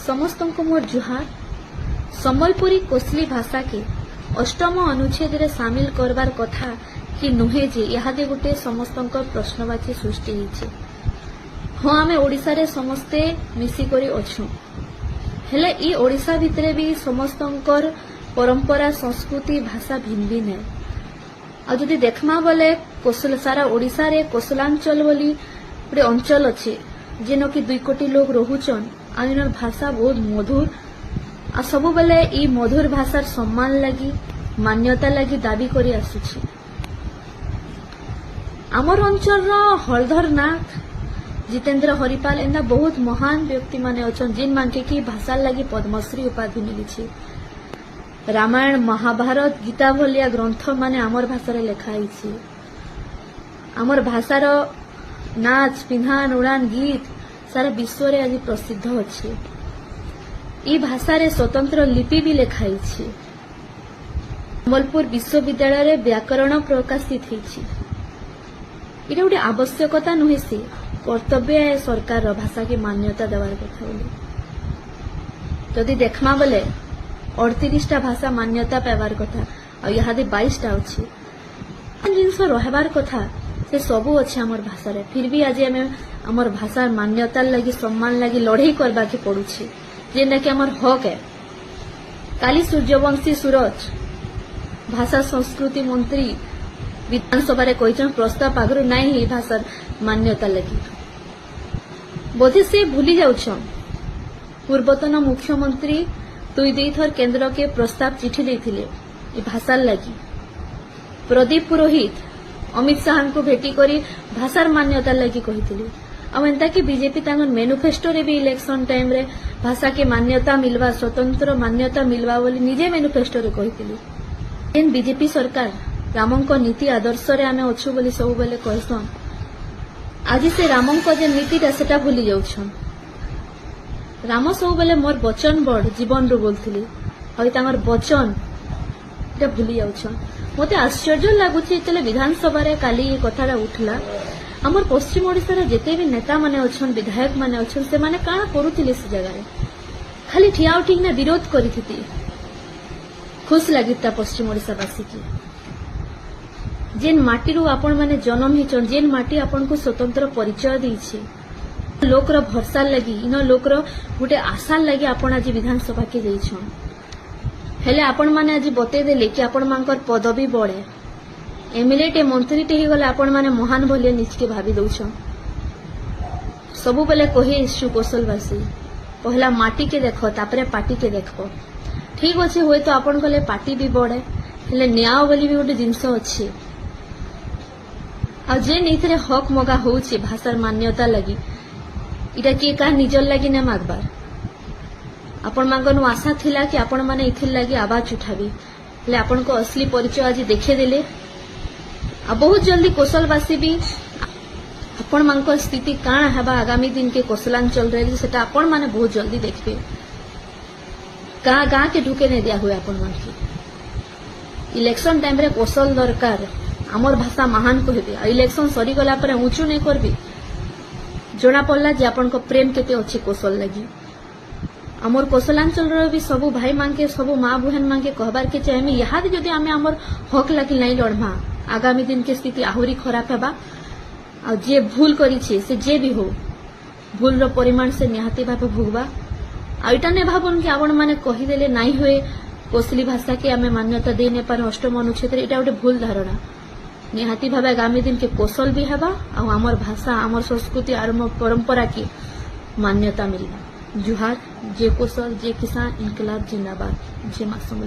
समस्तଙ୍କୁ मोर जुहार। सम्बलपुरी कोसली भाषा के अष्टम अनुच्छेद रे सामिल करबार कथा कि नुहे जे इहादे गोटे समस्तଙ୍କ प्रश्नवाची सृष्टि होइछे। हाँ आमे ओडिसा रे समस्ते मिसी करी अछु, हेले ई ओडिसा भितरे भी समस्तंकर परंपरा संस्कृति भाषा भिन्न भिन्न है। आ जदि देखमा बोले कोसल सारा ओडिसा रे कोसलांचल बोली गोटे अंचल अच्छे जेन कि 2 कोटी लोग रहुचन। आइनर भाषा बहुत मधुर आ सब बेले ई मधुर भाषार सम्मान लगी मान्यता लगी दाबी करी आसुछि। आमर अंचल हलधर नाथ जितेंद्र हरिपाल एंदा बहुत महान व्यक्ति माने अछन जिन मानके की भाषा लगी पद्मश्री उपाधि मिली। रामायण महाभारत गीता भलिया ग्रंथ माने आमर भाषा लेखा है। आमर भाषार नाच पिन्हान उड़ान गीत सारा विश्व रे आज प्रसिद्ध अच्छे। ई भाषा रे स्वतंत्र लिपि भी लेखा है। सम्बलपुर विश्वविद्यालय रे व्याकरण प्रकाशित होइछि। इटा गोटे आवश्यकता नुहे से कर्तव्य है सरकार भाषा की मान्यता देवार कथा बोली। जदि देखमा बोले 38टा भाषा मान्यता पाइबार कथा आ इहादे 22टा अच्छे। जिनस रहबार कथा से सबू अच्छे आमर भाषा रे, फिर भी आज आमे आमर भाषा मान्यता लगी सम्मान लगी लड़ाई करबा के पड़ुछि जेना कि आमर हक है। काली सूर्यवंशी सूरज भाषा संस्कृति मंत्री विधानसभा रे कहिछन प्रस्ताव आगरु नाही ही भाषा मान्यता लगी। बोधे से भूली जाउछन पूर्वतन मुख्यमंत्री 2 थर केंद्र के प्रस्ताव चिठी देथिले ए भाषा लगी। प्रदीप पुरोहित अमित शाह को भेटी करी भाषार मान्यता लगी कहिथिले। आ एंता कि बीजेपी तांगन मैनिफेस्टो रे भी इलेक्शन टाइम रे भाषा के मान्यता मिलवा स्वतंत्र मान्यता मिलवा बोली निजे मैनिफेस्टो रे कहिथिले। एन बीजेपी सरकार रामंक नीति आदर्श रे आमे अछु बोली सब बेले कहसन। आज से रामंक जे नीतिटा सेटा भूली जाउछन। राम सब बेले मोर वचन बड़ जीवन रो बोलथिले आ तांगर वचन एटा भूली जाउछन। मते आश्चर्य लागुछि इतले विधानसभा रे काली ए कथारा उठला। हमर पश्चिम ओडिसा रे जेते भी नेता माने अछन विधायक माने अछन से माने काना करूथिले से जगह रे खाली ठिया उठी ना विरोध करिथिति। खुश लागिता पश्चिम ओडिसा वासी की जेन माटी रो आपण माने जन्म हिचन जेन माटी आपण को स्वतंत्र परिचय देछि लोकर भरसा लगी इन लोकर गोटे आशा लगी आपण आज विधानसभा के जइछन। हेले आपण माने आज बते देले कि आपण मानकर पदवी बड़े एमएलए टे मंत्री टे गले आपण माने महान भले निजके भाभी दउछन। सबु बेले कहे सुकोसलवासी पहला माटी के देखो तापरे पार्टी के देखो। ठीक अच्छे हुए तो आपण गले पार्टी भी बड़े हेले न्याय बोली भी गोटे जिनस अच्छे। आ जे नीतिरे हक मगा होउछि भाषार मान्यता लगी इटा किए का निजर लगी ना मागबार। आपण मांगनु आशा थिला कि आपण माने इथिल लगी आवाज उठाबी हेले आपण को असली परिचय आज देखे देले। आ बहुत जल्दी कोसलवासी भी आपण मानकर स्थिति काण हेबा आगामी दिन के कोसलांचल रे सेटा आपण माने बहुत जल्दी देखबे। गाँ गाँ के ढुके नहीं दिया हुए आपण मान के इलेक्शन टाइम रे कौशल दरकार आमर भाषा महान कहबे। इलेक्शन सरी गला पर ऊंचू नहीं करबे जना पड़ला जे आपण को प्रेम केते अच्छे कौशल लगी। आमर कौशलांचल रे भी सबु भाई मांगे सबु माँ बहन मांगे कहबार के चाहे यहाँ जदि आमे आमर हक लगी नहीं लड़मा आगामी दिन के स्थिति आहुरी खराब हेबा। आ जे भूल करिछे से जे भी हो भूल रो परिमाण से निहाती भावे भोगबा। आइटा ने भाबन कि आपण माने कहिदेले नाही होए कोसली भाषा के आमे मान्यता दे ने पार अष्टम अनुच्छेद एटा गोटे भूल धारणा। निहाती भावे आगामी दिन के कौशल भी हेबा आ आमर भाषा आमर संस्कृति और परंपरा की मान्यता मिलबा। जुहार जे कौशल जे किसान इनकलाब जिंदाबाद जे मासूम।